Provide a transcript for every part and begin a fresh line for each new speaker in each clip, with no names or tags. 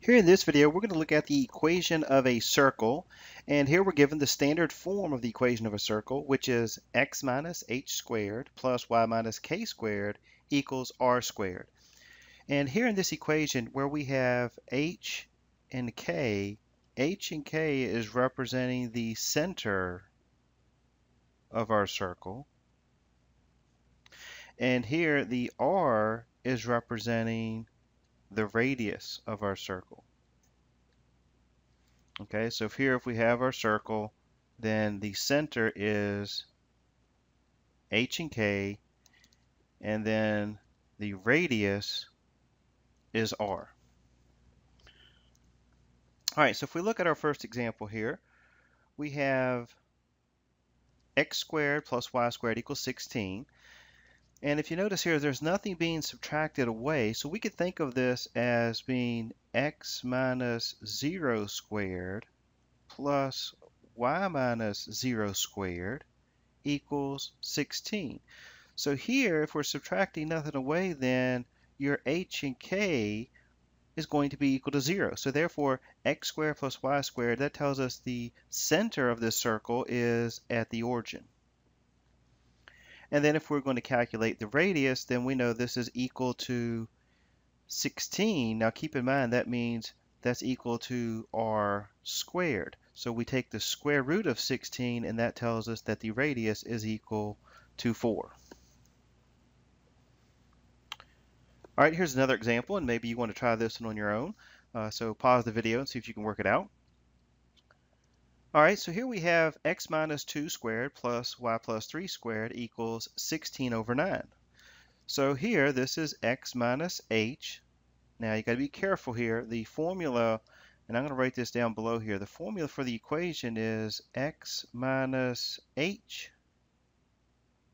Here in this video, we're going to look at the equation of a circle, and here we're given the standard form of the equation of a circle, which is x minus h squared plus y minus k squared equals r squared. And here in this equation where we have h and k is representing the center of our circle, and here the r is representing the radius of our circle. Okay, so if we have our circle, then the center is h and k, and then the radius is r. All right, so if we look at our first example here, we have x squared plus y squared equals 16. And if you notice here, there's nothing being subtracted away, so we could think of this as being x minus 0 squared plus y minus 0 squared equals 16. So here, if we're subtracting nothing away, then your h and k is going to be equal to 0. So therefore, x squared plus y squared, that tells us the center of this circle is at the origin. And then if we're going to calculate the radius, then we know this is equal to 16. Now keep in mind that means that's equal to r squared. So we take the square root of 16, and that tells us that the radius is equal to 4. All right, here's another example, and maybe you want to try this one on your own. So pause the video and see if you can work it out. All right, so here we have x minus 2 squared plus y plus 3 squared equals 16 over 9. So here, this is x minus h. Now you got to be careful here. The formula, and I'm going to write this down below here, the formula for the equation is x minus h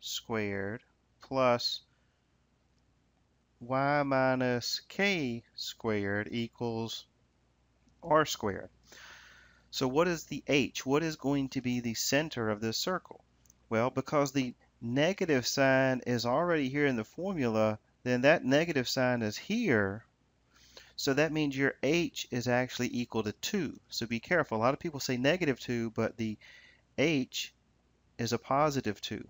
squared plus y minus k squared equals r squared. So what is the h? What is going to be the center of this circle? Well, because the negative sign is already here in the formula, then that negative sign is here. So that means your h is actually equal to 2. So be careful. A lot of people say negative 2, but the h is a positive 2.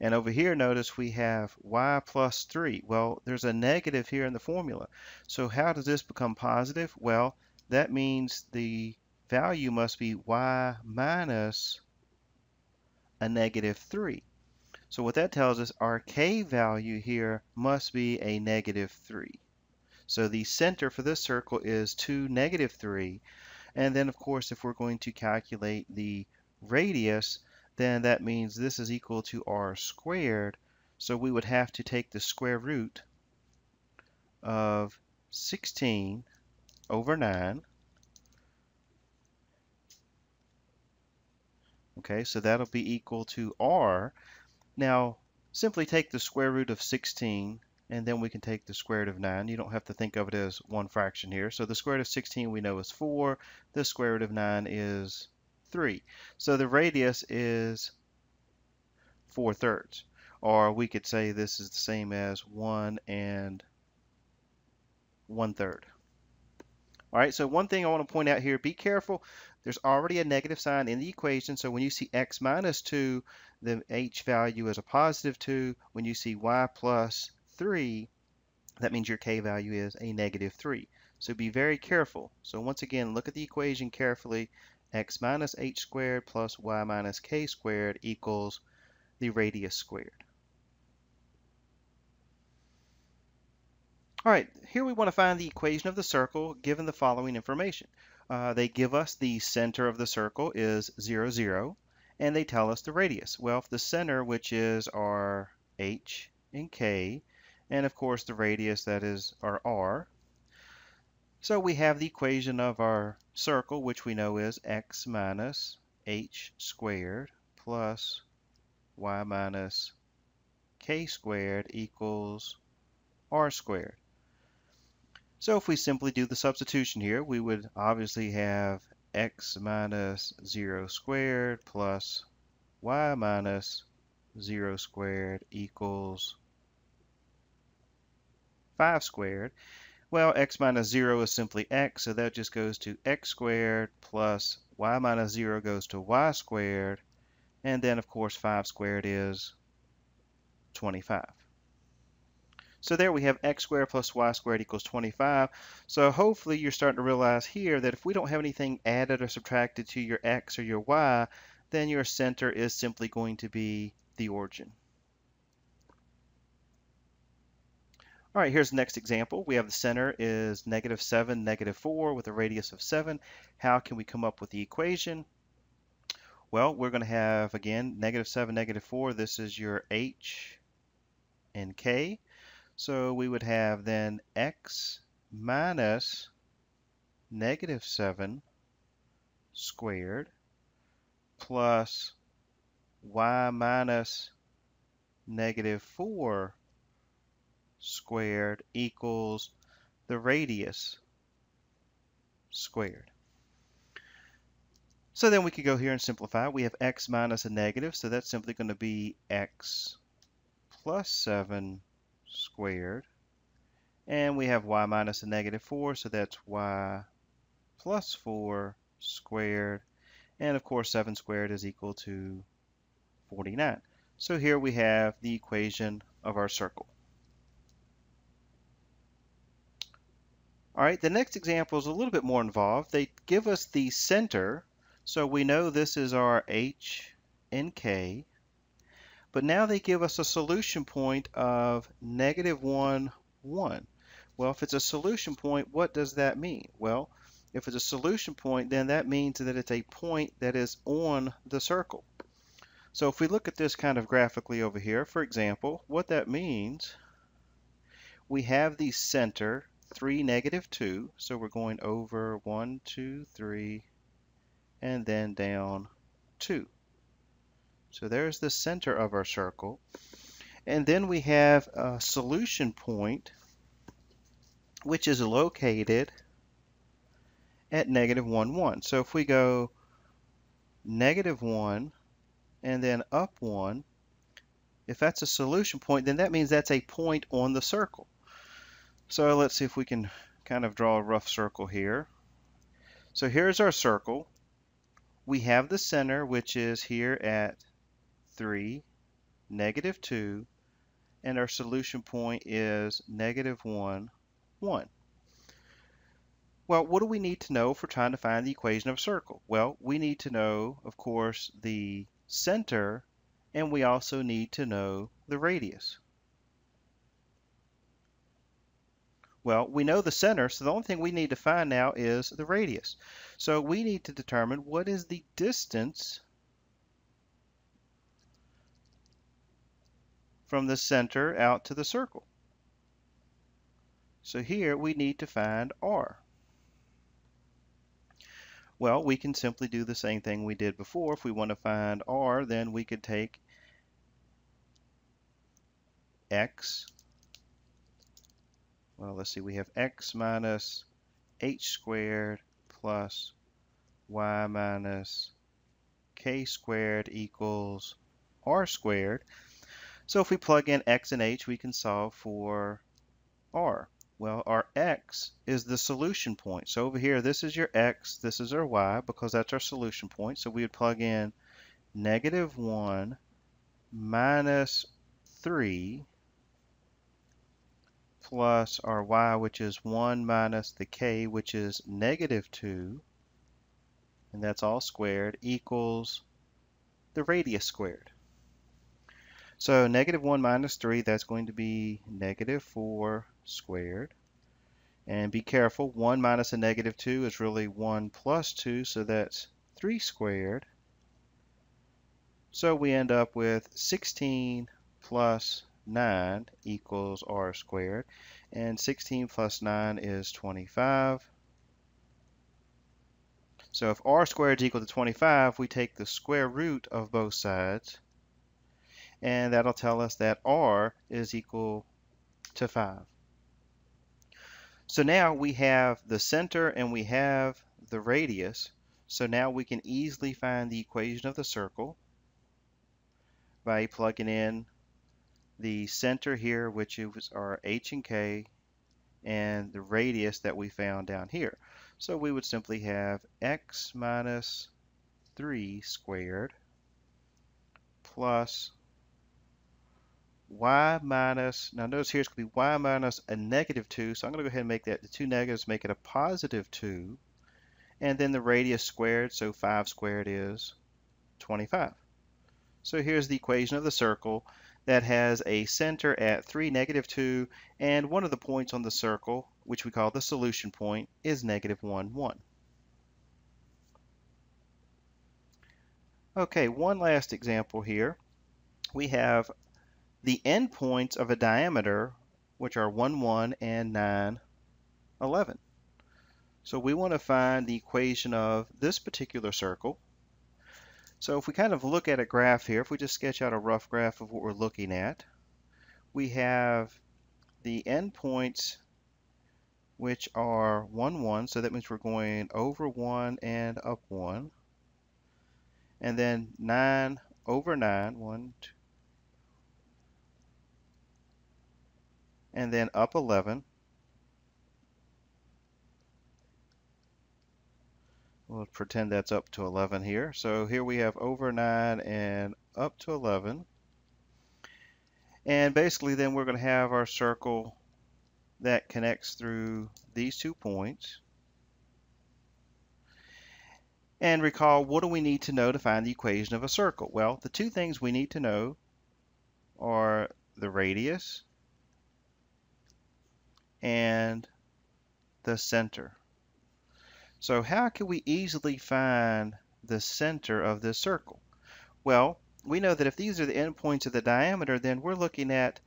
And over here, notice we have y plus 3. Well, there's a negative here in the formula. So how does this become positive? Well, that means the value must be y minus a negative 3. So what that tells us, our k value here must be a negative 3. So the center for this circle is 2, negative 3. And then, of course, if we're going to calculate the radius, then that means this is equal to r squared. So we would have to take the square root of 16 over 9. Okay, so that'll be equal to r. Now, simply take the square root of 16, and then we can take the square root of 9. You don't have to think of it as one fraction here. So the square root of 16 we know is 4. The square root of 9 is 3. So the radius is 4/3. Or we could say this is the same as 1 1/3. All right, so one thing I want to point out here, be careful. There's already a negative sign in the equation, so when you see x minus 2, the h value is a positive 2. When you see y plus 3, that means your k value is a negative 3. So be very careful. So once again, look at the equation carefully. X minus h squared plus y minus k squared equals the radius squared. All right, here we want to find the equation of the circle given the following information. They give us the center of the circle is 0, 0, and they tell us the radius. Well, if the center, which is our h and k, and of course the radius, that is our r. So we have the equation of our circle, which we know is x minus h squared plus y minus k squared equals r squared. So if we simply do the substitution here, we would obviously have x minus 0 squared plus y minus 0 squared equals 5 squared. Well, x minus 0 is simply x, so that just goes to x squared plus y minus 0 goes to y squared, and then of course 5 squared is 25. So there we have x squared plus y squared equals 25. So hopefully you're starting to realize here that if we don't have anything added or subtracted to your x or your y, then your center is simply going to be the origin. All right, here's the next example. We have the center is -7, -4 with a radius of 7. How can we come up with the equation? Well, we're going to have, again, -7, -4. This is your h and k. So we would have then x minus -7 squared plus y minus -4 squared equals the radius squared. So then we could go here and simplify. We have x minus a negative, so that's simply going to be x plus 7 squared. And we have y minus a -4, so that's y plus 4 squared. And of course, 7 squared is equal to 49. So here we have the equation of our circle. All right, the next example is a little bit more involved. They give us the center, so we know this is our h and k, but now they give us a solution point of -1, 1. Well, if it's a solution point, what does that mean? Well, if it's a solution point, then that means that it's a point that is on the circle. So if we look at this kind of graphically over here, for example, what that means, we have the center 3, -2, so we're going over 1, 2, 3, and then down 2. So there's the center of our circle. And then we have a solution point, which is located at -1, 1. So if we go -1 and then up 1, if that's a solution point, then that means that's a point on the circle. So let's see if we can kind of draw a rough circle here. So here's our circle. We have the center, which is here at 3, -2, and our solution point is -1, 1. Well, what do we need to know if we're trying to find the equation of a circle? Well, we need to know, of course, the center, and we also need to know the radius. Well, we know the center, so the only thing we need to find now is the radius. So we need to determine what is the distance from the center out to the circle. So here we need to find r. Well, we can simply do the same thing we did before. If we want to find r, then we could take x. Well, let's see, we have x minus h squared plus y minus k squared equals r squared. So if we plug in x and h, we can solve for r. Well, our x is the solution point. So over here, this is your x, this is our y, because that's our solution point. So we would plug in -1 minus 3 plus our y, which is 1 minus the k, which is -2, and that's all squared, equals the radius squared. So -1 minus 3, that's going to be -4 squared. And be careful, 1 minus a -2 is really 1 plus 2, so that's 3 squared. So we end up with 16 plus 9 equals r squared. And 16 plus 9 is 25. So if r squared is equal to 25, we take the square root of both sides. And that'll tell us that r is equal to 5. So now we have the center and we have the radius. So now we can easily find the equation of the circle by plugging in the center here, which is our h and k, and the radius that we found down here. So we would simply have x minus 3 squared plus y minus, now notice here it's going to be y minus a negative 2, so I'm going to go ahead and make that the two negatives, make it a positive 2, and then the radius squared, so 5 squared is 25. So here's the equation of the circle that has a center at 3, negative 2, and one of the points on the circle, which we call the solution point, is negative 1, 1. Okay, one last example here. We have the endpoints of a diameter, which are 1, 1 and 9, 11. So we want to find the equation of this particular circle. So if we kind of look at a graph here, if we just sketch out a rough graph of what we're looking at, we have the endpoints which are 1, 1, so that means we're going over 1 and up 1. And then 9 over 9, 1, 2, and then up 11. We'll pretend that's up to 11 here. So here we have over 9 and up to 11. And basically then we're going to have our circle that connects through these 2 points. And recall, what do we need to know to find the equation of a circle? Well, the 2 things we need to know are the radius and the center. So how can we easily find the center of this circle? Well, we know that if these are the endpoints of the diameter, then we're looking at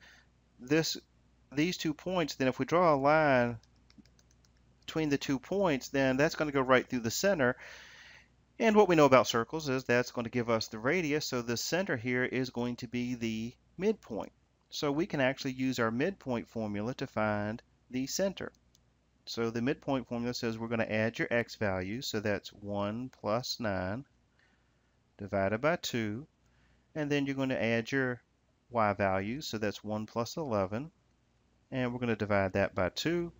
these 2 points. Then if we draw a line between the 2 points, then that's going to go right through the center. And what we know about circles is that's going to give us the radius. So the center here is going to be the midpoint. So we can actually use our midpoint formula to find the center. So the midpoint formula says we're going to add your x values. So that's 1 plus 9 divided by 2. And then you're going to add your y values. So that's 1 plus 11. And we're going to divide that by 2.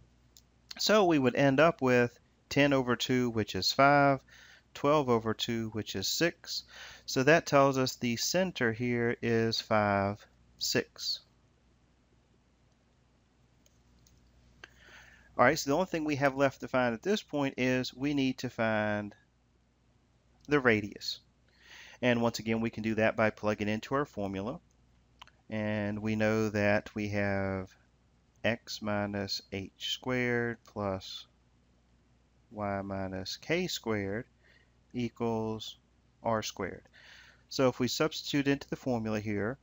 So we would end up with 10 over 2, which is 5, 12 over 2, which is 6. So that tells us the center here is 5, 6. All right, so the only thing we have left to find at this point is we need to find the radius. And once again, we can do that by plugging into our formula. And we know that we have x minus h squared plus y minus k squared equals r squared. So if we substitute into the formula here,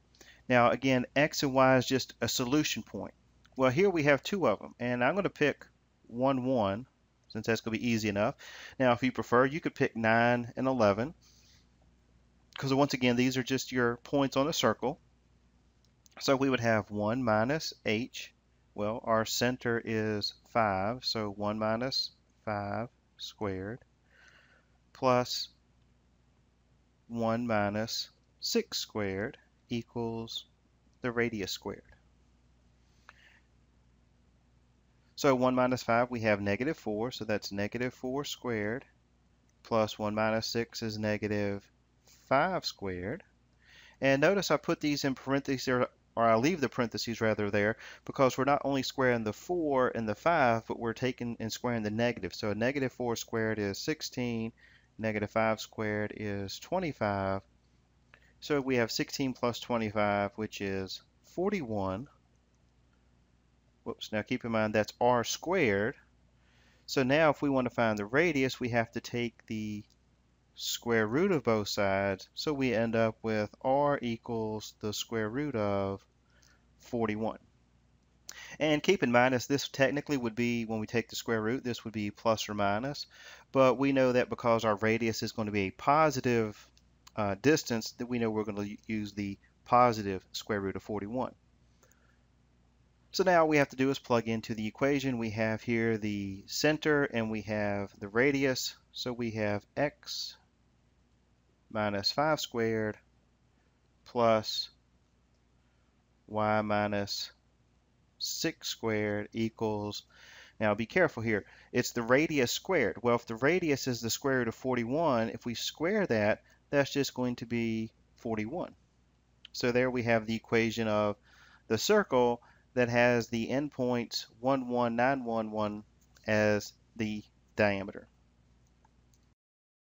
now again, x and y is just a solution point. Well, here we have 2 of them, and I'm going to pick 1, 1, since that's going to be easy enough. Now, if you prefer, you could pick 9 and 11, because once again, these are just your points on a circle. So we would have 1 minus h. Well, our center is 5, so 1 minus 5 squared plus 1 minus 6 squared equals the radius squared. So 1 minus 5, we have negative 4, so that's negative 4 squared, plus 1 minus 6 is negative 5 squared. And notice I put these in parentheses, or I leave the parentheses rather there, because we're not only squaring the 4 and the 5, but we're taking and squaring the negative. So negative 4 squared is 16, negative 5 squared is 25. So we have 16 plus 25, which is 41. Whoops, now keep in mind that's r squared. So now if we want to find the radius, we have to take the square root of both sides. So we end up with r equals the square root of 41. And keep in mind, as this technically would be, when we take the square root, this would be plus or minus. But we know that because our radius is going to be a positive distance, that we know we're going to use the positive square root of 41. So now all we have to do is plug into the equation. We have here the center and we have the radius. So we have x minus 5 squared plus y minus 6 squared equals, now be careful here, it's the radius squared. Well, if the radius is the square root of 41, if we square that, that's just going to be 41. So there we have the equation of the circle that has the endpoints 1, 1, 9, 1, 1 as the diameter.